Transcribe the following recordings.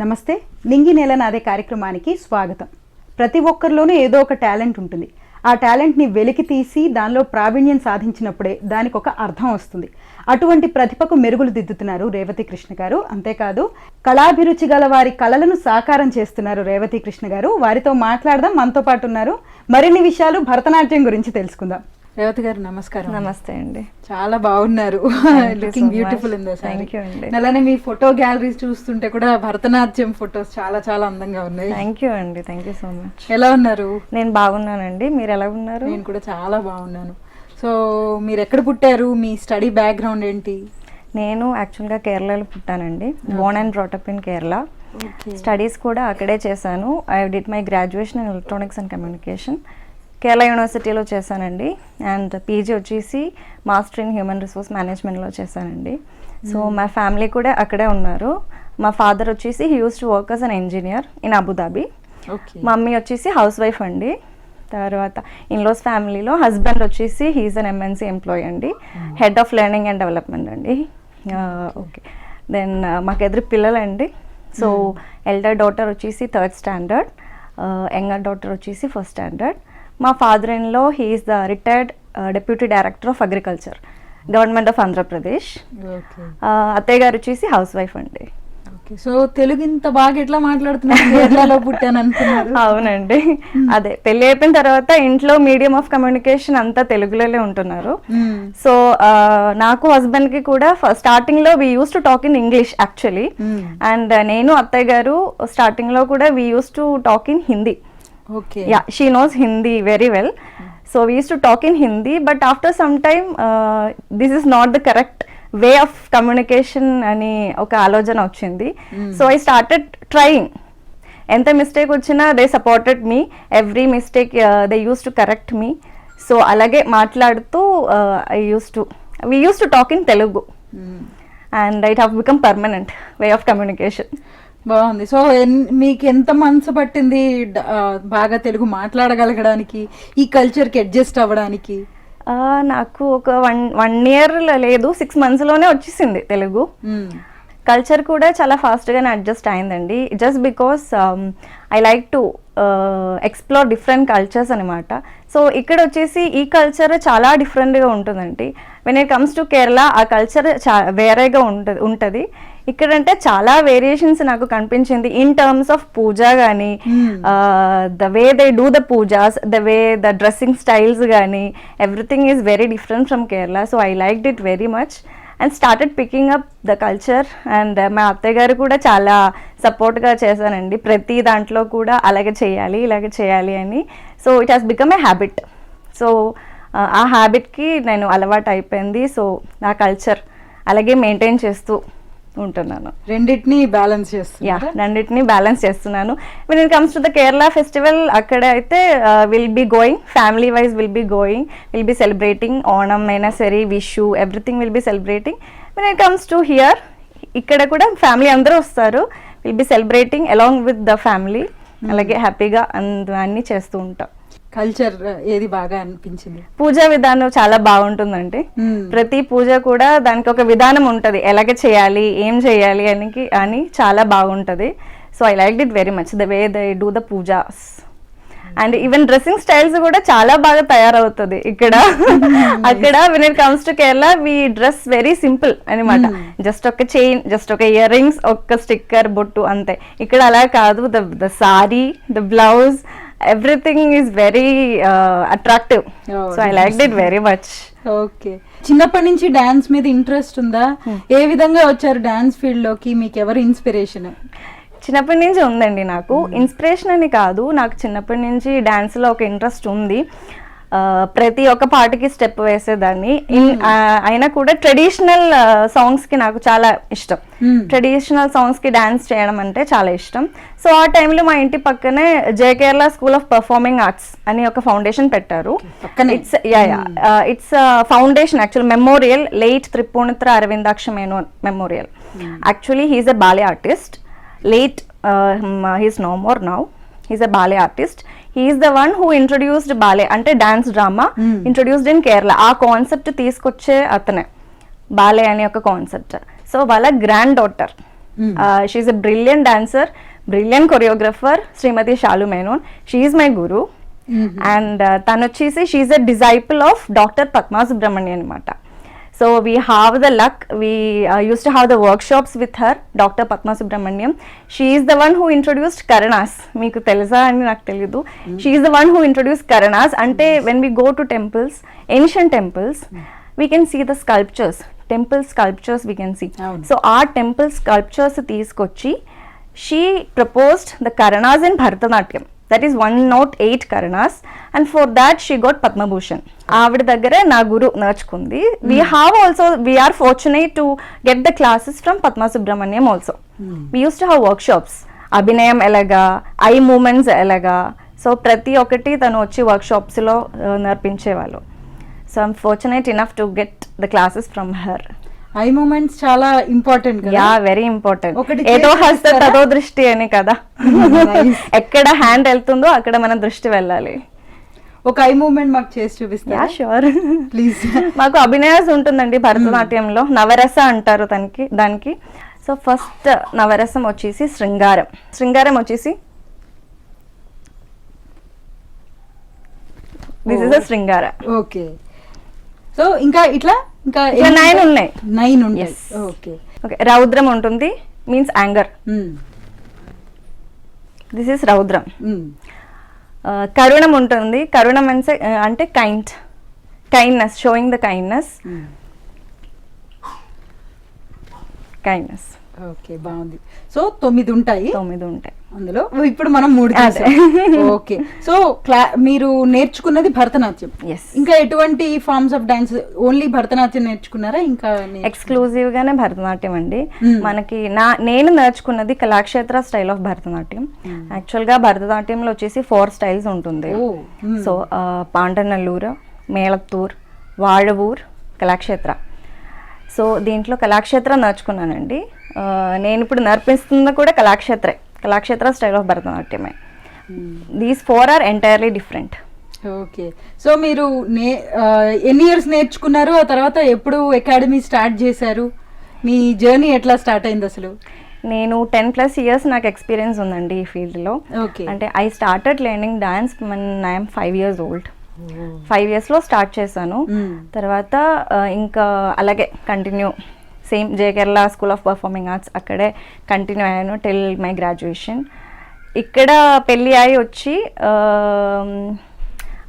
నమస్తే. నింగి నేల నాదే కార్యక్రమానికి స్వాగతం. ప్రతి ఒక్కరిలోనూ ఏదో ఒక టాలెంట్ ఉంటుంది. ఆ టాలెంట్ని వెలికి తీసి దానిలో ప్రావీణ్యం సాధించినప్పుడే దానికి ఒక అర్థం వస్తుంది. అటువంటి ప్రతిభకు మెరుగులు దిద్దుతున్నారు రేవతి కృష్ణ గారు. అంతేకాదు కళాభిరుచి గల వారి కళలను సాకారం చేస్తున్నారు రేవతి కృష్ణ గారు. వారితో మాట్లాడదాం. మనతో పాటు ఉన్నారు. మరిన్ని విషయాలు భరతనాట్యం గురించి తెలుసుకుందాం. రేవతి గారు నమస్కారం. నమస్తే అండి. చాలా బాగున్నారు. Looking beautiful in the sorry. అలానే మీ ఫోటో గ్యాలరీస్ చూస్తుంటే కూడా భరతనాట్యం ఫొటోస్ చాలా చాలా అందంగా ఉన్నాయి. థ్యాంక్ యూ అండి. Thank you so much. ఎలా ఉన్నారు? నేను బాగున్నానండి. మీరు ఎలా ఉన్నారు? నేను కూడా చాలా బాగున్నాను. సో మీరు ఎక్కడ పుట్టారు? మీ స్టడీ బ్యాక్గ్రౌండ్ ఏంటి? నేను యాక్చువల్గా కేరళలో పుట్టానండి. Born and brought up in Kerala. Studies కూడా అక్కడే చేశాను. I did my graduation in electronics and communication Kerala యూనివర్సిటీలో చేశానండి. అండ్ పీజీ వచ్చేసి మాస్టర్ ఇన్ హ్యూమన్ రిసోర్స్ మేనేజ్మెంట్లో చేశానండి. సో మా ఫ్యామిలీ కూడా అక్కడే ఉన్నారు. మా ఫాదర్ వచ్చేసి he use to work as an engineer in Abu Dhabi. Mummy వచ్చేసి హౌస్ వైఫ్ అండి. తర్వాత ఇన్లోస్ ఫ్యామిలీలో హస్బెండ్ వచ్చేసి హీఈస్ అన్ ఎంఎన్సీ ఎంప్లాయీ అండి, head of learning and development అండి. ఓకే. దెన్ మాకు ఎదురు పిల్లలండి. సో ఎల్డర్ డాటర్ వచ్చేసి 3rd స్టాండర్డ్, యంగర్ డాటర్ వచ్చేసి 1st స్టాండర్డ్. మా ఫాదర్ ఇన్ లో he is the retired deputy director of agriculture, government of Andhra Pradesh. అత్తయ్య గారు వచ్చేసి హౌస్ వైఫ్ అండి. సో తెలుగు ఇంత బాగా ఎట్లా మాట్లాడుతున్నారు? కేరళలో పుట్టాను అనుకున్నారు. అవునండి. అదే పెళ్లి అయిపోయిన తర్వాత ఇంట్లో మీడియం ఆఫ్ కమ్యూనికేషన్ అంతా తెలుగులోనే ఉంటున్నారు. సో నాకు హస్బెండ్ కి కూడా స్టార్టింగ్ లో we use to talk in English actually. And నేను అత్తయ్య గారు స్టార్టింగ్ లో కూడా we use to talk in Hindi. Yeah, she knows Hindi very well. So we used to talk in Hindi, but after some time this is not the correct way of communication ani oka alojana ochindi. So I started trying. Enta mistake ochina they supported me. Every mistake they used to correct me. So alage maatladutu we used to talk in Telugu. And it have become permanent way of communication. బాగుంది. So మీకు ఎంత మనసు పట్టింది బాగా తెలుగు మాట్లాడగలగడానికి, ఈ కల్చర్కి adjust అవ్వడానికి? నాకు ఒక వన్ ఇయర్ లేదు, 6 monthsలోనే వచ్చేసింది తెలుగు. కల్చర్ కూడా చాలా ఫాస్ట్గానే అడ్జస్ట్ అయిందండి. Just because I like to explore different cultures అనమాట. సో ఇక్కడ వచ్చేసి ఈ కల్చర్ చాలా డిఫరెంట్గా ఉంటుందండి. When it comes to Kerala ఆ కల్చర్ వేరేగా ఉంటుంది. ఇక్కడంటే చాలా వేరియేషన్స్ నాకు కనిపించింది ఇన్ టర్మ్స్ ఆఫ్ పూజ కానీ, the way they do the pujas, the way the dressing styles కానీ, everything is very different from Kerala. So I liked it very much and started picking up the culture. And మా అత్తయ్య గారు కూడా చాలా సపోర్ట్గా చేశానండి. ప్రతి దాంట్లో కూడా అలాగే చేయాలి ఇలాగే చేయాలి అని. So it has become a habit. So ఆ హ్యాబిట్కి నేను అలవాటు అయిపోయింది. సో నా కల్చర్ అలాగే మెయింటైన్ చేస్తూ ఉంటున్నాను. రెండింటినీ బ్యాలెన్స్ చేస్తున్నాను. When it comes to the Kerala festival, అక్కడ అయితే will be going family wise, will be celebrating Onam అయినా సరే, Vishu, everything will be celebrating. When it comes to here, ఇక్కడ కూడా ఫ్యామిలీ అందరూ వస్తారు. Will be celebrating along with the family. అలాగే హ్యాపీగా అన్ని చేస్తూ ఉంటాం. కల్చర్ ఏది బాగా అనిపించింది? పూజా విధానం చాలా బాగుంటుందండి. ప్రతి పూజ కూడా దానికి ఒక విధానం ఉంటది, ఎలాగే చేయాలి, ఏం చేయాలి అని చాలా బాగుంటది. So I like it very much the way they do the pujas. And even dressing styles కూడా చాలా బాగా తయారవుతుంది ఇక్కడ. అక్కడ when it comes to Kerala we dress very simple అనమాట. జస్ట్ ఒక చైన్, జస్ట్ ఒక ఇయర్ రింగ్స్, ఒక స్టిక్కర్, బొట్టు అంతే. ఇక్కడ అలా కాదు. The sari, the blouse, everything is very attractive. So I liked it very much. Okay. చిన్నప్పటి నుంచి డాన్స్ మీద ఇంట్రెస్ట్ ఉందా? ఏ విధంగా వచ్చారు డాన్స్ ఫీల్డ్ లోకి? మీకు ఎవరు ఇన్స్పిరేషన్? చిన్నప్పటి నుంచి ఉందండి. నాకు ఇన్స్పిరేషన్ అని కాదు, నాకు చిన్నప్పటి నుంచి డాన్స్లో ఒక ఇంట్రెస్ట్ ఉంది. ప్రతి ఒక్క పాటకి స్టెప్ వేసేదాన్ని. అయినా కూడా ట్రెడిషనల్ సాంగ్స్కి నాకు చాలా ఇష్టం. ట్రెడిషనల్ సాంగ్స్కి డాన్స్ చేయడం అంటే చాలా ఇష్టం. సో ఆ టైంలో మా ఇంటి పక్కనే Jaya Kerala school of performing arts అని ఒక ఫౌండేషన్ పెట్టారు. It's foundation actual memorial late Tripunithura Aravindaksha Menon memorial. Actually he's a ballet artist. Late he's no more now. He's a ballet artist. He is the one who introduced ballet అంటే dance drama introduced in Kerala. ఆ concept తీసుకొచ్చే అతనే ballet అనే ఒక concept. So వాళ్ళ granddaughter she's a brilliant dancer, brilliant choreographer, Shrimati Shalu మేనోన్. She's my guru. And తను వచ్చేసి she's a disciple of doctor Padma Subrahmanyam అనమాట. So we have the luck, we use to have the workshops with her, doctor Padma Subrahmanyam. She's the one who introduced karanas. మీకు తెలుసా అని నాకు తెలీదు. She's the one who introduce karanas. అంటే when we go to temples, ancient temples, we can see the sculptures, temple sculptures we can see. So ఆ temple sculptures తీసుకొచ్చి she proposed the karanas in Bharatanatyam. That is 108 karanas, and for that she got Padma Bhushan. ఆవిడ దగ్గర నా గురు నేర్చుకుంది. We are fortunate to get the classes from Padma Subramaniam also. We used to have workshops. అభినయం ఎలాగా, eye movements ఎలాగా, so ప్రతి ఒక్కటి తను వచ్చి వర్క్షాప్స్లో నేర్పించేవాళ్ళు. So I'm fortunate enough to get the classes from her. Eye movements చాలా ఇంపార్టెంట్ కదా. Yeah, very important. ఒకటి ఏదో హస్త తదో దృష్టి అని కదా. ఎక్కడ హ్యాండ్ వెళ్తుందో అక్కడ మన దృష్టి వెళ్ళాలి. ఒక ఐ మూమెంట్ మాకు చేసి చూపిస్తారా? Yeah, sure, please. మాకు అభినయాస్ ఉంటుందండి భరతనాట్యంలో. నవరస అంటారు దానికి. సో ఫస్ట్ నవరసం వచ్చేసి శృంగారం. శృంగారం వచ్చేసి దిస్ ఇస్ అ శృంగార. ఓకే. సో ఇంకా ఇట్లా 9 ఉన్నాయి. 9 ఉంటాయి. Yes. ఓకే. ఓకే. రౌద్రం ఉంటుంది, means anger. This is raudram. కరుణం ఉంటుంది. కరుణం అంటే kindness, showing the kindness. Okay, బాగుంది. సో 9 ఉంటాయి. 9 ఉంటాయి అందులో. ఇప్పుడు మనం 3 ఓకే. సో మీరు నేర్చుకున్నది భరతనాట్యం. ఇంకా ఎటువంటి forms of dance? Only Bharatanatyam నేర్చుకున్నారా? ఇంకా ఎక్స్క్లూజివ్ గానే భరతనాట్యం అండి మనకి. నేను నేర్చుకున్నది Kalakshetra style of Bharatanatyam. Actual గా భరతనాట్యంలో వచ్చేసి 4 స్టైల్స్ ఉంటుంది. సో పాండనల్లూరు, మేళత్తూర్, వాഴవూర్, కళాక్షేత్ర. సో దీంట్లో కళాక్షేత్ర నేర్చుకున్నానండి. నేను ఇప్పుడు నేర్పిస్తున్న కూడా కళాక్షేత్ర స్టైల్ ఆఫ్ భరతనాట్యమే. These 4 are entirely different. Okay. So మీరు ఎన్ని ఇయర్స్ నేర్చుకున్నారు? ఆ తర్వాత ఎప్పుడు అకాడమీ స్టార్ట్ చేశారు? మీ జర్నీ ఎట్లా స్టార్ట్ అయింది అసలు? నేను 10+ years నాకు ఎక్స్పీరియన్స్ ఉందండి ఈ ఫీల్డ్లో. అంటే I started learning dance when I am 5 years old. 5 yearsలో స్టార్ట్ చేశాను. తర్వాత ఇంకా అలాగే continue, same Jay Kerala school of performing arts, అక్కడే కంటిన్యూ అయ్యాను టిల్ మై గ్రాడ్యుయేషన్. ఇక్కడ పెళ్ళి అయి వచ్చి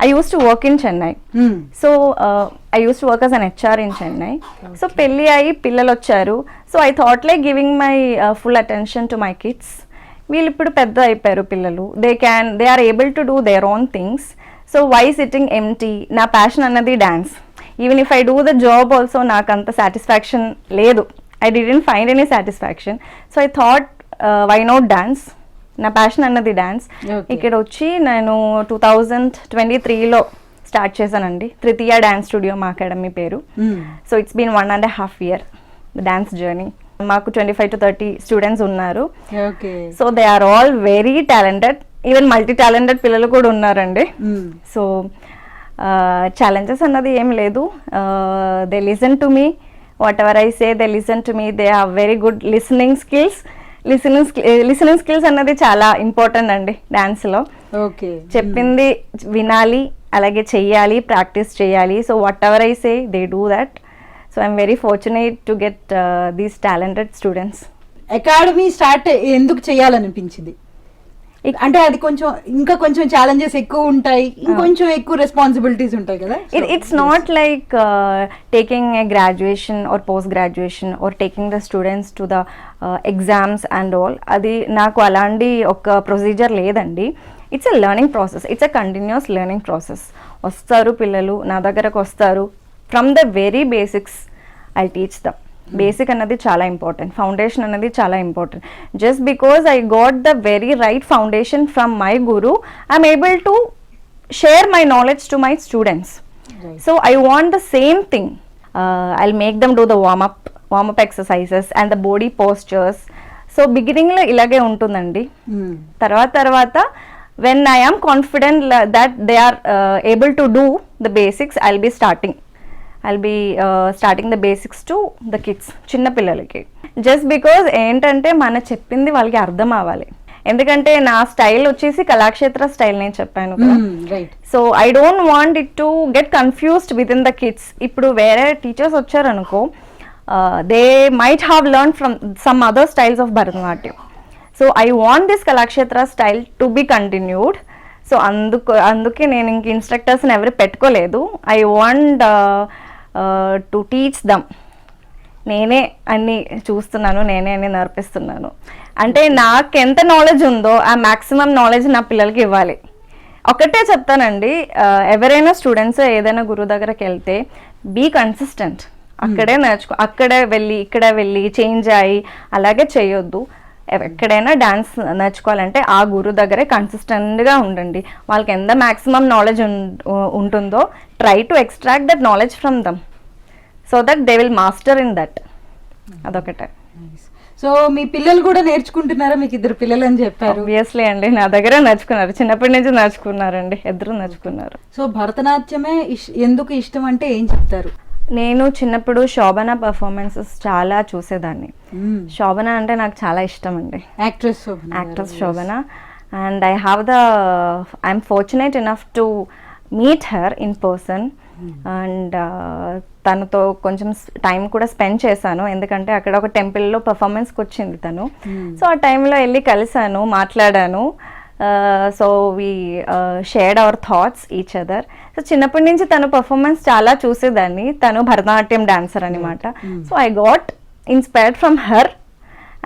I use to work in Chennai. So I use to work as an HR in Chennai. So పెళ్ళి అయి పిల్లలు వచ్చారు. So I thought like giving my full attention to my kids. వీళ్ళు ఇప్పుడు పెద్ద అయిపోయారు పిల్లలు. They are able to do their own things. So why sitting empty? నా ప్యాషన్ అన్నది dance. Even if I do the job also నాకు అంత satisfaction లేదు. I didn't find any satisfaction. So I thought why not dance? నా passion అన్నది dance. ఇక్కడ వచ్చి నేను 2023లో స్టార్ట్ చేశానండి. తృతీయ డాన్స్ స్టూడియో మా అకాడమీ పేరు. So it's been 1.5 year dance journey. మాకు 25 to 30 స్టూడెంట్స్ ఉన్నారు. So they are all very talented. Even multi talented పిల్లలు కూడా ఉన్నారండి. సో ఛాలెంజెస్ అన్నది ఏం లేదు. They listen to me, whatever I say they listen to me. They have very good listening skills. Listening skills అన్నది చాలా important అండి డాన్స్లో. చెప్పింది వినాలి, అలాగే చెయ్యాలి, ప్రాక్టీస్ చేయాలి. So what ever I say they do that. So I'm very fortunate to get these talented students. Academy start ఎందుకు చేయాలనిపించింది? అంటే అది కొంచెం ఛాలెంజెస్ ఎక్కువ ఉంటాయి, ఇంకొంచెం ఎక్కువ రెస్పాన్సిబిలిటీస్ ఉంటాయి కదా. It's not like taking a graduation or post graduation are taking the students to the exams and all. అది నాకు అలాంటి ఒక ప్రొసీజర్ లేదండి. It's a learning process. It's a continuous learning process. వస్తారు పిల్లలు నా దగ్గరకు వస్తారు. From the very basics I teach them. Basic అన్నది చాలా ఇంపార్టెంట్. ఫౌండేషన్ అన్నది చాలా important. Just because I got the very right foundation from my Guru, I'm able to share my knowledge to my students. So I want the same thing. I make them do the warmup exercises and the body postures. So బిగినింగ్లో ఇలాగే ఉంటుందండి. తర్వాత when I am confident that they are able to do the basics, I'll be starting. I'll be starting the basics to the kids, చిన్న పిల్లలకి. Just because ఏంటంటే మన చెప్పింది వాళ్ళకి అర్థం అవ్వాలి. ఎందుకంటే నా స్టైల్ వచ్చేసి కళాక్షేత్ర స్టైల్ నేను చెప్పాను కదా. So I don't want it to get confused with in the kids. ఇప్పుడు వేరే టీచర్స్ వచ్చారనుకో, they might have learn from some other styles of Bharatanatyam. So I want this Kalakshetra style to be continued. So అందుకే నేను ఇంక ఇన్స్ట్రక్టర్స్ని ఎవరు పెట్టుకోలేదు. I want to teach them. నేనే అన్ని చూస్తున్నాను, నేనే అన్ని నేర్పిస్తున్నాను. అంటే నాకు ఎంత నాలెడ్జ్ ఉందో ఆ మ్యాక్సిమం నాలెడ్జ్ నా పిల్లలకి ఇవ్వాలి. ఒకటే చెప్తానండి, ఎవరైనా స్టూడెంట్స్ ఏదైనా గురువు దగ్గరికి వెళ్తే బీ కన్సిస్టెంట్. అక్కడే అక్కడే వెళ్ళి ఇక్కడే వెళ్ళి చేంజ్ అయ్యి అలాగే చేయొద్దు. ఎక్కడైనా డాన్స్ నేర్చుకోవాలంటే ఆ గురువు దగ్గరే కన్సిస్టెంట్గా ఉండండి. వాళ్ళకి ఎంత మ్యాక్సిమం నాలెడ్జ్ ఉంటుందో try to extract that knowledge from them so that they will master in that. అదొకటే. సో మీ పిల్లలు కూడా నేర్చుకుంటున్నారా? మీకు 2 పిల్లలు అని చెప్పారు. ఆబ్వియస్లీ అండి, నా దగ్గర నేర్చుకున్నారు, చిన్నప్పటి నుంచి నేర్చుకున్నారండి, 2 నేర్చుకున్నారు. సో భరతనాట్యమే ఎందుకు ఇష్టం అంటే ఏం చెప్తారు? నేను చిన్నప్పుడు శోభన పర్ఫార్మెన్సెస్ చాలా చూసేదాన్ని. శోభన అంటే నాకు చాలా ఇష్టం అండి, actress Shobana. And I'm fortunate enough to meet her in person. And తనతో కొంచెం టైం కూడా స్పెండ్ చేశాను, ఎందుకంటే అక్కడ ఒక టెంపుల్లో పర్ఫార్మెన్స్కి వచ్చింది తను. సో ఆ టైంలో వెళ్ళి కలిసాను, మాట్లాడాను. So we shared our thoughts each other. So చిన్నప్పటి నుంచి తను పర్ఫార్మెన్స్ చాలా చూసేదాన్ని. తను భరతనాట్యం డాన్సర్ అనమాట. So I got inspired from her.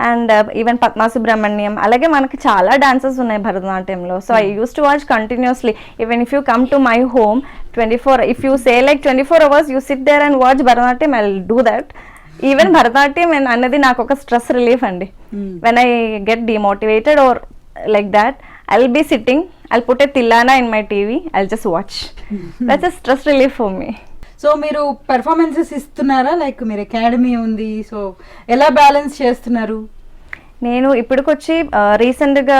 And even Padma Subrahmanyam, అలాగే మనకి చాలా డాన్సెస్ ఉన్నాయి భరతనాట్యంలో. So I use to watch continuously. Even if you come to my home 24, if you say like 24 hours you sit there and watch Bharatanatyam, I will do that. Even Bharatanatyam అన్నది నాకు ఒక stress relief అండి. When I get demotivated or like that, I'll be sitting, I'll put a Tilana in my TV, I'll just watch. That's a stress relief for me. So మీరు performances ఇస్తున్నారా? Like మీరు academy ఉంది, so ఎలా balance చేస్తున్నారు? నేను ఇప్పటికొచ్చి రీసెంట్గా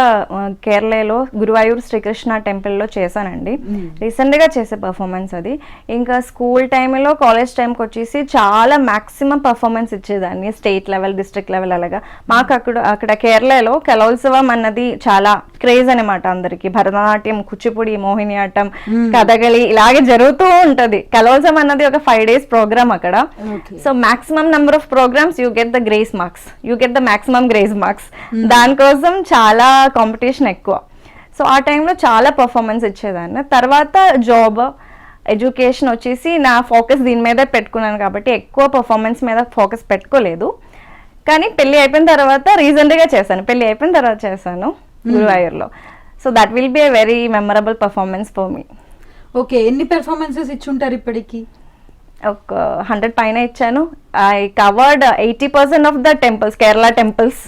కేరళలో గురువాయూర్ శ్రీకృష్ణ టెంపుల్లో చేశానండి. రీసెంట్గా చేసే పర్ఫార్మెన్స్ అది. ఇంకా స్కూల్ టైంలో, కాలేజ్ టైంకి వచ్చేసి చాలా మ్యాక్సిమం పర్ఫార్మెన్స్ ఇచ్చేదాన్ని, స్టేట్ లెవెల్, డిస్ట్రిక్ట్ లెవెల్ అలాగా. మాకు అక్కడ కేరళలో కలోత్సవం అన్నది చాలా క్రేజ్ అనమాట అందరికి. భరతనాట్యం, కూచిపూడి, మోహినియాట్టం, కథകളി ఇలాగే జరుగుతూ ఉంటది. కలోత్సవం అన్నది ఒక 5 days ప్రోగ్రామ్ అక్కడ. So maximum number of programmes you get the grace marks, you get the maximum grace marks. దానికోసం చాలా కాంపిటీషన్ ఎక్కువ. సో ఆ టైంలో చాలా పర్ఫార్మెన్స్ ఇచ్చేదాన్ని. తర్వాత జాబ్, ఎడ్యుకేషన్ వచ్చేసి నా ఫోకస్ దీని మీద పెట్టుకున్నాను కాబట్టి ఎక్కువ పర్ఫార్మెన్స్ మీద ఫోకస్ పెట్టుకోలేదు. కానీ పెళ్ళి అయిపోయిన తర్వాత రీసెంట్గా చేశాను, గురువాయూర్లో. So that will be a very memorable performance for me. Okay, ఎన్ని పెర్ఫార్మెన్సెస్ ఇచ్చుంటారు ఇప్పటికి? ఒక 100 పైన ఇచ్చాను. I covered 80% of the temples, Kerala temples.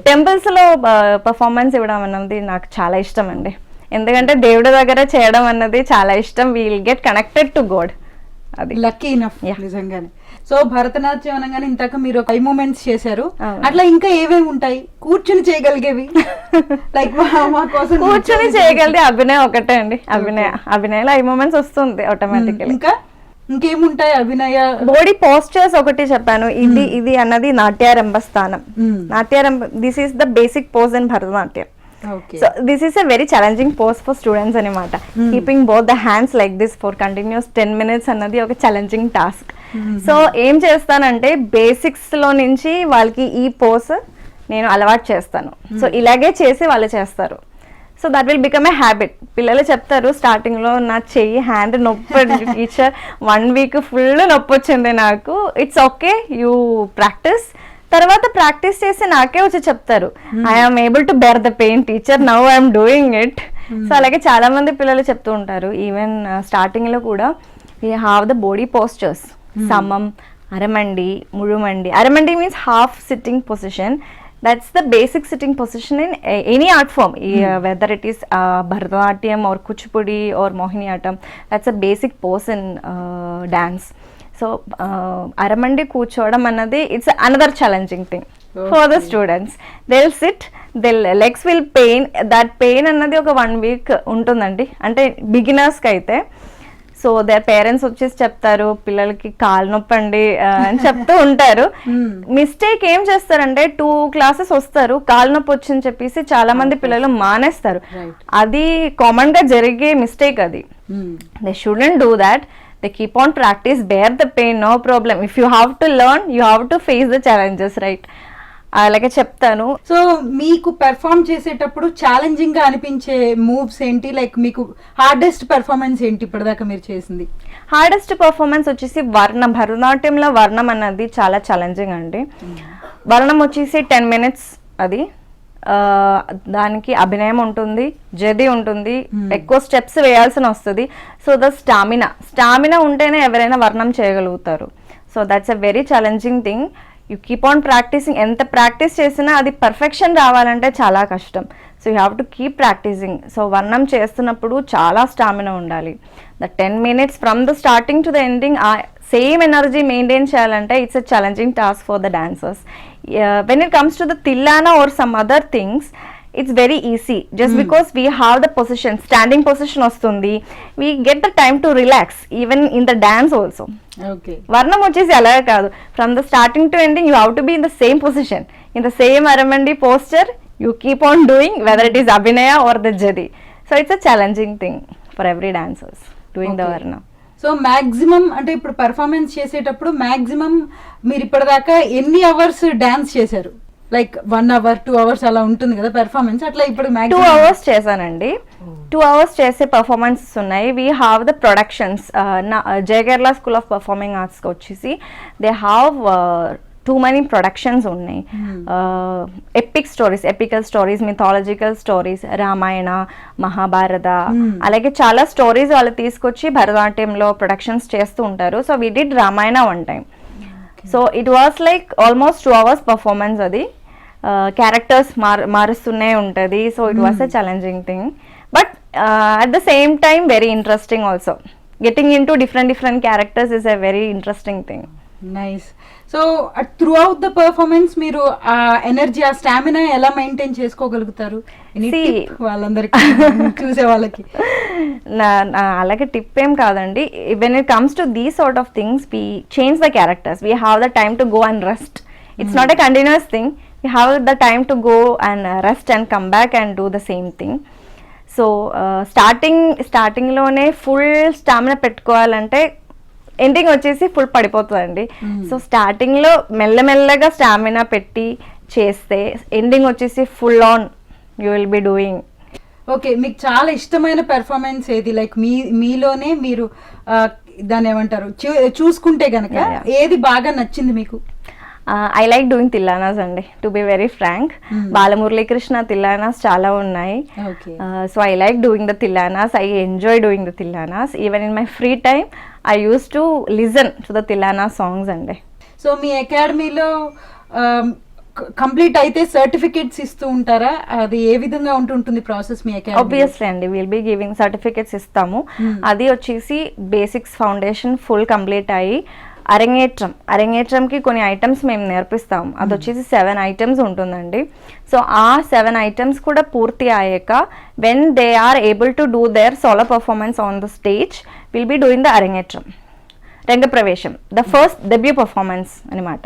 Temples లో పర్ఫార్మెన్స్ ఇవ్వడం అన్నది నాకు చాలా ఇష్టం అండి. ఎందుకంటే దేవుడి దగ్గర చేయడం అన్నది చాలా ఇష్టం. Will get connected to God. అది లక్కీ ఇనఫ్ నిజంగానే. సో భరతనాట్యం అనగానే ఇంతక మీరు 5 మూమెంట్స్ చేశారు, అట్లా ఇంకా ఏవేవి ఉంటాయి కూర్చుని చేయగలిగేవి? లైక్ మా కోసం కూర్చుని చేయగలిగే అభినయం ఒకటే అండి. అభినయాలు 5 మూమెంట్స్ వస్తుంది ఆటోమేటికల్లీ. ఇంకా ఇంకేముంటాయి అభినయ? బాడీ పోస్చర్స్ ఒకటి చెప్పాను. ఇది అన్నది నాట్యారంభ స్థానం. This is the basic pose in Bharatanatyam. So this is a very challenging pose for students అనమాట. Keeping both the hands like this for continuous 10 minutes అన్నది ఒక ఛాలెంజింగ్ టాస్క్. సో ఏం చేస్తానంటే బేసిక్స్ లో నుంచి వాళ్ళకి ఈ పోజ్ నేను అలవాటు చేస్తాను. సో ఇలాగే చేసి వాళ్ళు చేస్తారు. So that will become a habit. పిల్లలు చెప్తారు స్టార్టింగ్ లో నా చెయ్యి హ్యాండ్ నొప్పి టీచర్ 1 week ఫుల్ నొప్పి వచ్చింది నాకు. It's okay, you practise. తర్వాత ప్రాక్టీస్ చేసి నాకే వచ్చి చెప్తారు, I'm able to bear the pain teacher, now I'm doing it. So అలాగే చాలా మంది పిల్లలు చెప్తూ ఉంటారు. ఈవెన్ స్టార్టింగ్ లో కూడా we have the body postures. Samam, aramandi, muzhumandi. Aramandi means half sitting position. That's the basic sitting position in any art form, whether it is Bharatanatyam or Kuchipudi or Mohiniyattam. That's a basic pose in dance. So aramandi కూర్చోవడం అన్నది it's another challenging thing for the students. They'll sit, their legs will pain. That pain అన్నది ఒక 1 week ఉంటుందండి, అంటే బిగినర్స్కి అయితే. So so their parents వచ్చేసి చెప్తారు పిల్లలకి కాలు నొప్పి అండి అని చెప్తూ ఉంటారు. మిస్టేక్ ఏం చేస్తారంటే 2 classes వస్తారు, కాలు నొప్పి వచ్చిందని చెప్పేసి చాలా మంది పిల్లలు మానేస్తారు. అది కామన్ గా జరిగే మిస్టేక్. అది they shouldn't do that. They keep on practice, bear the pain, no problem. If you have to learn, you have to face the challenges, right? అలాగే చెప్తాను. సో మీకు పెర్ఫామ్ చేసేటప్పుడు ఛాలెంజింగ్ గా అనిపించే మూవ్స్ ఏంటి, లైక్ మీకు hardest performance ఏంటి ఇప్పటిదాకా మీరు చేసింది? హార్డెస్ట్ పర్ఫార్మెన్స్ వచ్చేసి వర్ణం. భరతనాట్యంలో వర్ణం అన్నది చాలా ఛాలెంజింగ్ అండి. వర్ణం వచ్చేసి 10 minutes. అది దానికి అభినయం ఉంటుంది, జది ఉంటుంది, ఎక్కువ స్టెప్స్ వేయాల్సిన వస్తుంది. సో ద స్టామినా ఉంటేనే ఎవరైనా వర్ణం చేయగలుగుతారు. So that's a very challenging thing. You keep on practicing. ఎంత ప్రాక్టీస్ చేసినా అది పర్ఫెక్షన్ రావాలంటే చాలా కష్టం. So you have to keep practicing. So వర్ణం చేస్తున్నప్పుడు చాలా స్టామినా ఉండాలి. The 10 minutes from the starting to the ending same energy maintain చేయాలంటే it's a challenging task for the dancers. When it comes to the Tillana or some other things, it's very easy just because we have the position, standing position ostundi, we get the time to relax even in the dance also. Okay. Varnam vachesi alaga kaadu, from the starting to ending you have to be in the same position, in the same aramandi posture you keep on doing, whether it is abhinaya or the jadi. So it's a challenging thing for every dancers doing the varnam. So maximum అంటే ఇప్పుడు performance చేసేటప్పుడు maximum మీరు ఇప్పటిదాకా ఎన్ని hours dance చేశారు? Like 1 hour 2 hours అలా ఉంటుంది కదా పర్ఫార్మెన్స్, అట్లా ఇప్పుడు 2 hours చేశానండి. 2 hours చేసే పర్ఫార్మెన్సెస్ ఉన్నాయి. We have the productions. Jayakerala school of performing arts వచ్చేసి they have too many productions ఉన్నాయి. Epic stories, epical stories, mythological stories, Ramayana, Mahabharata, అలాగే చాలా స్టోరీస్ వాళ్ళు తీసుకొచ్చి భరతనాట్యంలో ప్రొడక్షన్స్ చేస్తూ ఉంటారు. So we did Ramayana one time. So it was like almost 2 hours performance. అది క్యారెక్టర్స్ మారుస్తూనే ఉంటుంది. So it was a challenging thing, but at the same time very interesting also. Getting in to different characters is a very interesting thing. Nice. So through out the performance మీరు ఆ energy, ఆ stamina ఎలా maintain చేసుకోగలుగుతారు వాళ్ళందరికీ చూసే వాళ్ళకి? అలాగే tip ఏం కాదండి. When it comes to these sort of things we change the characters. We have the time to go and rest. It's not a continuous thing. We have the time to go and rest and come back and do the same thing. So స్టార్టింగ్లోనే full stamina పెట్టుకోవాలంటే ending వచ్చేసి full పడిపోతుందండి. So starting లో మెల్లమెల్లగా stamina పెట్టి చేస్తే ending వచ్చేసి full on you will be doing. Okay, మీకు చాలా ఇష్టమైన పెర్ఫార్మెన్స్ ఏది? లైక్ మీలోనే మీరు దాన్ని ఏమంటారు చూసుకుంటే గనక ఏది బాగా నచ్చింది మీకు? ఐ లైక్ డూయింగ్ తిల్లానాస్ అండి, to be very frank. Balamuralikrishna tillanas చాలా ఉన్నాయి. So I like doing the tillanas. I enjoy doing the tillanas. Even in my free time I used to listen to the Tillana songs అండి. సో మీ అకాడమీలో కంప్లీట్ అయితే సర్టిఫికేట్స్ ఇస్తూ ఉంటారా? అది ఏ విధంగా ఉంటుంది ప్రాసెస్ మీ అకాడమీ? ఆబ్వియస్లీ అండి, విల్ బి గివింగ్ సర్టిఫికేట్స్ ఇస్తాము. అది వచ్చేసి బేసిక్స్ ఫౌండేషన్ ఫుల్ కంప్లీట్ అయ్యి అరంగేట్రంకి కొన్ని ఐటమ్స్ మేము నేర్పిస్తాము. అది వచ్చేసి 7 items ఉంటుందండి. సో ఆ 7 items కూడా పూర్తి అయ్యాక when they are able to do their solo performance on the stage will be doing the arangetram, రంగప్రవేశం, ద ఫస్ట్ డెబ్యూ పర్ఫార్మెన్స్ అనమాట.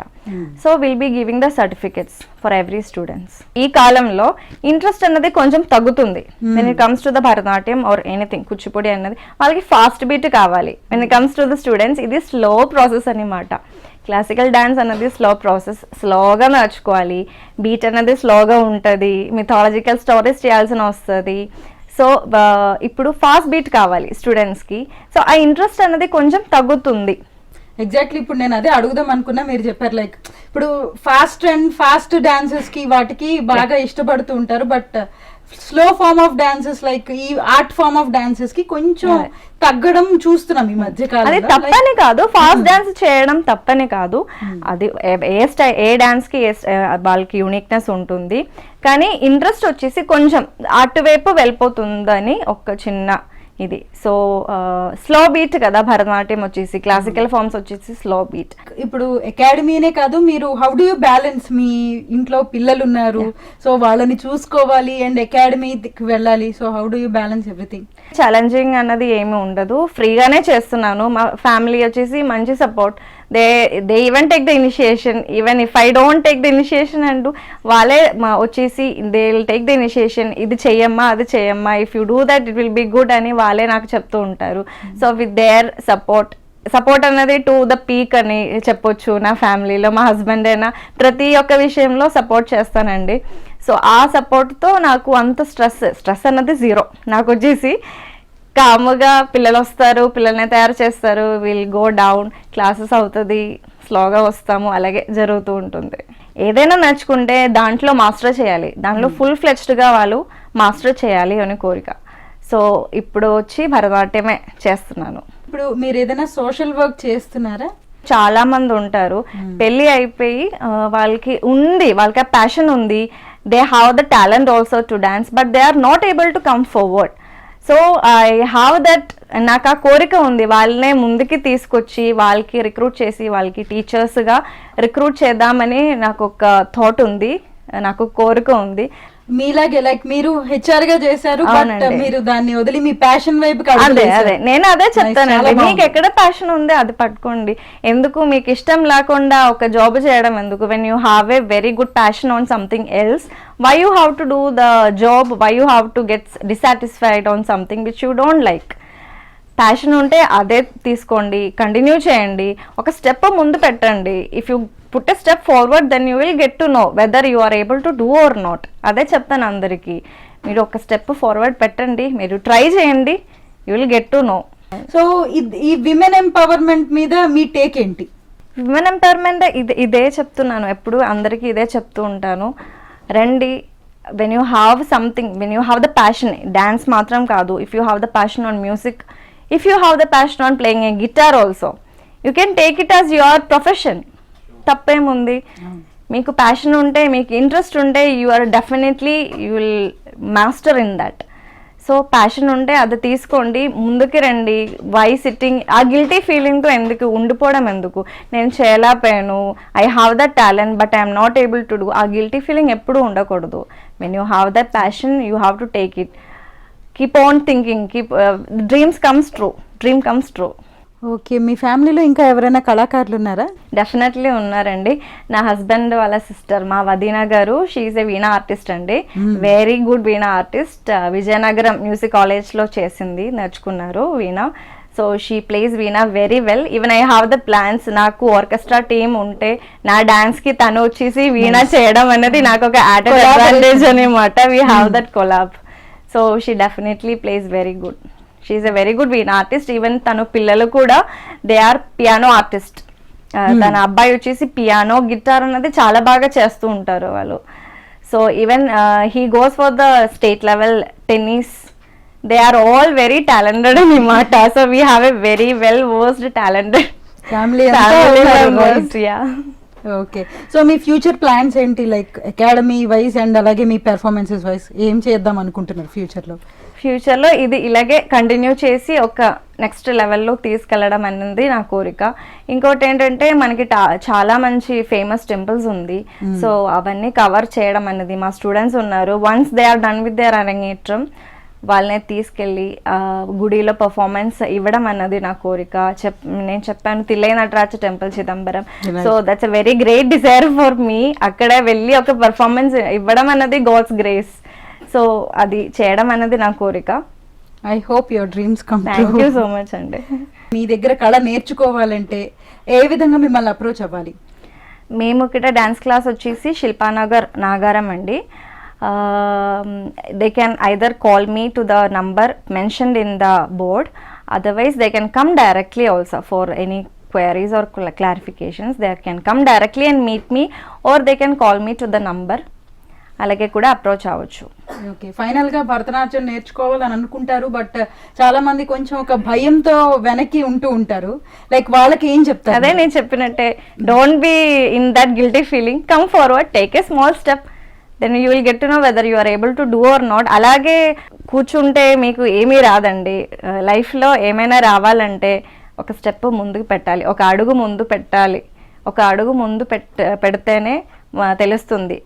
So will be giving the certificates for every students. ఈ కాలంలో interest అన్నది కొంచెం తగ్గుతుంది when it comes to the Bharatanatyam or anything. Kuchipudi అన్నది వాళ్ళకి fast beat కావాలి. When it comes to the students ఇది స్లో ప్రాసెస్ అనమాట. క్లాసికల్ డాన్స్ అన్నది స్లో ప్రాసెస్, స్లోగా నేర్చుకోవాలి. బీట్ అన్నది స్లోగా ఉంటుంది. మిథాలజికల్ స్టోరీస్ చేయాల్సిన వస్తుంది. సో ఇప్పుడు ఫాస్ట్ బీట్ కావాలి స్టూడెంట్స్కి. సో ఆ ఇంట్రెస్ట్ అనేది కొంచెం తగ్గుతుంది. ఎగ్జాక్ట్లీ, ఇప్పుడు నేను అదే అడుగుదాం అనుకున్నా, మీరు చెప్పారు లైక్ ఇప్పుడు ఫాస్ట్ డాన్సెస్ కి వాటికి బాగా ఇష్టపడుతూ ఉంటారు, but slow form of dances like ఈ ఆర్ట్ ఫార్మ్ ఆఫ్ డాన్సెస్ కి కొంచెం తగ్గడం చూస్తున్నాం ఈ మధ్య కాలంలో. అది తప్పని కాదు, ఫాస్ట్ డాన్స్ చేయడం తప్పని కాదు. అది ఏ డాన్స్ కి వాళ్ళకి యూనిక్నెస్ ఉంటుంది. కానీ ఇంట్రెస్ట్ వచ్చేసి కొంచెం అటువైపు వెళ్ళిపోతుందని ఒక చిన్న ఇది. సో స్లో బీట్ కదా భరతనాట్యం వచ్చేసి, క్లాసికల్ ఫార్మ్స్ వచ్చేసి స్లో బీట్. ఇప్పుడు అకాడమీనే కాదు, మీరు హౌ డు యూ బ్యాలెన్స్? మీ ఇంట్లో పిల్లలు ఉన్నారు, సో వాళ్ళని చూసుకోవాలి అండ్ అకాడమీకి వెళ్ళాలి, so how do you balance everything? Challenging అన్నది ఏమి ఉండదు, ఫ్రీగానే చేస్తున్నాను. మా ఫ్యామిలీ వచ్చేసి మంచి support. They even take the initiation, even if I don't take the initiation అంటూ వాళ్ళే వచ్చేసి they will take the initiation, ఇది చెయ్యమ్మా అది చెయ్యమ్మా, if you do that it will be good అని వాళ్ళే నాకు చెప్తూ ఉంటారు. సో విత్ దేర్ సపోర్ట్ అనేది టు ద పీక్ అని చెప్పొచ్చు. నా ఫ్యామిలీలో మా హస్బెండ్ అయినా ప్రతి ఒక్క విషయంలో సపోర్ట్ చేస్తానండి. సో ఆ సపోర్ట్తో నాకు అంత స్ట్రెస్ అన్నది జీరో. నాకు వచ్చేసి కాముగా పిల్లలు వస్తారు, పిల్లల్ని తయారు చేస్తారు, విల్ గో డౌన్, క్లాసెస్ అవుతుంది, స్లోగా వస్తాము, అలాగే జరుగుతూ ఉంటుంది. ఏదైనా నేర్చుకుంటే దాంట్లో మాస్టర్ చేయాలి, దాంట్లో ఫుల్ ఫ్లెడ్జ్డ్గా వాళ్ళు మాస్టర్ చేయాలి అని కోరిక. సో ఇప్పుడు వచ్చి భరతనాట్యమే చేస్తున్నాను. ఇప్పుడు మీరు ఏదైనా సోషల్ వర్క్ చేస్తున్నారా? చాలా మంది ఉంటారు పెళ్ళి అయిపోయి వాళ్ళకి ఆ ప్యాషన్ ఉంది, they have the talent also to dance, but they are not able to come forward. So I have that, నాకు ఆ కోరిక ఉంది, వాళ్ళనే ముందుకి తీసుకొచ్చి వాళ్ళకి రిక్రూట్ చేసి వాళ్ళకి టీచర్స్గా రిక్రూట్ చేద్దామని నాకు ఒక థాట్ ఉంది, నాకు కోరిక ఉంది. మీలాగే లైక్ మీరు హెచ్ఆర్ గా చేశారు, బట్ మీరు దాన్ని వదిలి మీ ప్యాషన్ వైపు అదే నేను అదే చెప్తానండి, మీకు ఎక్కడ ప్యాషన్ ఉంది అది పట్టుకోండి. ఎందుకు మీకు ఇష్టం లేకుండా ఒక జాబ్ చేయడం ఎందుకు? When you have a very good passion on something else, why you have to do the job, why you have to get dissatisfied on something which you don't like? Passion ఉంటే అదే తీసుకోండి, continue చేయండి, ఒక step ముందు పెట్టండి. If you put a step forward then you will get to know whether you are able to do or not. అదే చెప్తాను అందరికీ, మీరు ఒక స్టెప్ ఫార్వర్డ్ పెట్టండి, మీరు ట్రై చేయండి, you will get to no. So ఈ విమెన్ ఎంపవర్మెంట్ మీద మీ టేక్ ఏంటి? విమెన్ ఎంపవర్మెంట్ ఇదే చెప్తున్నాను, ఎప్పుడు అందరికీ ఇదే చెప్తూ ఉంటాను, రండి. When you have something, when you have the passion, dance మాత్రం కాదు, if you have the passion on music, if you have the passion on playing a guitar also, you can take it as your profession. తప్పేముంది? మీకు passion ఉంటే, మీకు interest ఉంటే, you are definitely you will master in that. So passion ఉంటే అది తీసుకోండి, ముందుకి రండి. వై సిట్టింగ్, ఆ గిల్టీ ఫీలింగ్తో ఎందుకు ఉండిపోవడం ఎందుకు? నేను చేయలేకపోయాను, I have that talent but I'm not able to do, ఆ గిల్టీ ఫీలింగ్ ఎప్పుడూ ఉండకూడదు. When you have that passion you have to take it. Keep on thinking, dream comes true. Okay, మీ ఫ్యామిలీలో ఇంకా ఎవరైనా కళాకారులు ఉన్నారా? డెఫినెట్లీ ఉన్నారండి. నా హస్బెండ్ వాళ్ళ సిస్టర్ మా వదీనా గారు, షీఈ్ ఏ వీణా ఆర్టిస్ట్ అండి, very good veena artist. Vizianagaram music కాలేజ్లో చేసింది, నేర్చుకున్నారు వీణా. So she plays veena very well. Even I have the plans, నాకు ఆర్కెస్ట్రా టీమ్ ఉంటే నా డాన్స్కి తను వచ్చేసి వీణా చేయడం అనేది నాకు ఒక యాడెడ్ అడ్వాంటేజ్ అనమాట. We have that collab. So she definitely place very good. She is a very good veena artist. Even తను పిల్లలు కూడా దే ఆర్ పియానో ఆర్టిస్ట్. తన అబ్బాయి వచ్చేసి పియానో, గిటార్ అన్నది చాలా బాగా చేస్తూ ఉంటారు వాళ్ళు. So even he goes for the state level tennis. They are all very talented అనమాట. So we have a very well versed talented family. Okay, so మీ ఫ్యూచర్ ప్లాన్స్ ఏంటి? లైక్ అకాడమీ వైజ్ అండ్ అలాగే మీ performances wise ఏం చేద్దాం అనుకుంటున్నారు ఫ్యూచర్లో? ఇది ఇలాగే కంటిన్యూ చేసి ఒక నెక్స్ట్ లెవెల్లో తీసుకెళ్ళడం అనేది నా కోరిక. ఇంకోటి ఏంటంటే మనకి చాలా మంచి ఫేమస్ టెంపుల్స్ ఉంది, సో అవన్నీ కవర్ చేయడం అనేది. మా స్టూడెంట్స్ ఉన్నారు, once they are done with their arangetram వాళ్ళని తీసుకెళ్ళి గుడిలో పర్ఫార్మెన్స్ ఇవ్వడం అన్నది నా కోరిక. నేను చెప్పాను Thillai Nataraja temple Chidambaram, so that's a very great desire for me. అక్కడ వెళ్ళి ఒక పర్ఫార్మెన్స్ ఇవ్వడం అన్నది గాడ్స్ గ్రేస్. సో అది చేయడం అన్నది నా కోరిక. I hope your dreams come true. Thank you so much అండి. మీ దగ్గర కళ నేర్చుకోవాలంటే ఏ విధంగా మిమ్మల్ని అప్రోచ్ అవ్వాలి? మేము ఇక్కడ డాన్స్ క్లాస్ వచ్చేసి శిల్పానగర్ నాగారం అండి. They can either call me to the number mentioned in the board, otherwise they can come directly also for any queries or clarifications. They can come directly and meet me, or they can call me to the number. అలాగే కూడా approach అవ్వచ్చు. Okay, final గా భరతనాట్యం నేర్చుకోవాలని అనుకుంటారు, but చాలా మంది కొంచెం ఒక భయంతో వెనక్కి ఉంటూ ఉంటారు. లైక్ వాళ్ళకి ఏం చెప్తారు? అదే నేను చెప్పినట్టే, don't be in that guilty feeling, come forward, take a small step, then you will get to know whether you are able to do or not. అలాగే కూర్చుంటే మీకు ఏమీ రాదండి. లైఫ్లో ఏమైనా రావాలంటే ఒక స్టెప్ ముందుకు పెట్టాలి, ఒక అడుగు ముందు పెట్టాలి. ఒక అడుగు ముందు పెడితేనే తెలుస్తుంది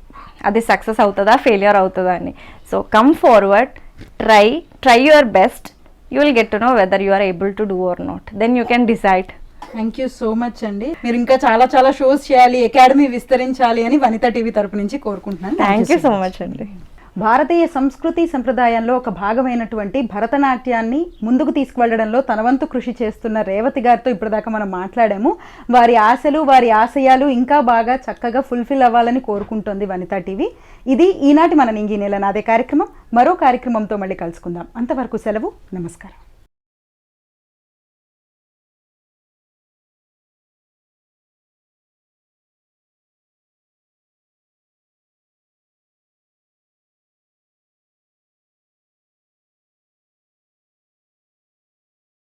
అది సక్సెస్ అవుతుందా ఫెయిలియర్ అవుతుందా అని. So come forward, try your best, you will get to know whether you are able to do or not, then you can decide. Thank you so much అండి. మీరు ఇంకా చాలా చాలా షోస్ చేయాలి, అకాడమీ విస్తరించాలి అని వనితా టీవీ తరపు నుంచి కోరుకుంటున్నాను. థ్యాంక్ యూ సో మచ్ అండి. భారతీయ సంస్కృతి సంప్రదాయంలో ఒక భాగమైనటువంటి భరతనాట్యాన్ని ముందుకు తీసుకువెళ్లడంలో తన వంతు కృషి చేస్తున్న రేవతి గారితో ఇప్పటిదాకా మనం మాట్లాడాము. వారి ఆశలు, వారి ఆశయాలు ఇంకా బాగా చక్కగా ఫుల్ఫిల్ అవ్వాలని కోరుకుంటోంది వనితా టీవీ. ఇది ఈనాటి మన నింగి నేల నాదే కార్యక్రమం. మరో కార్యక్రమంతో మళ్ళీ కలుసుకుందాం. అంతవరకు సెలవు, నమస్కారం.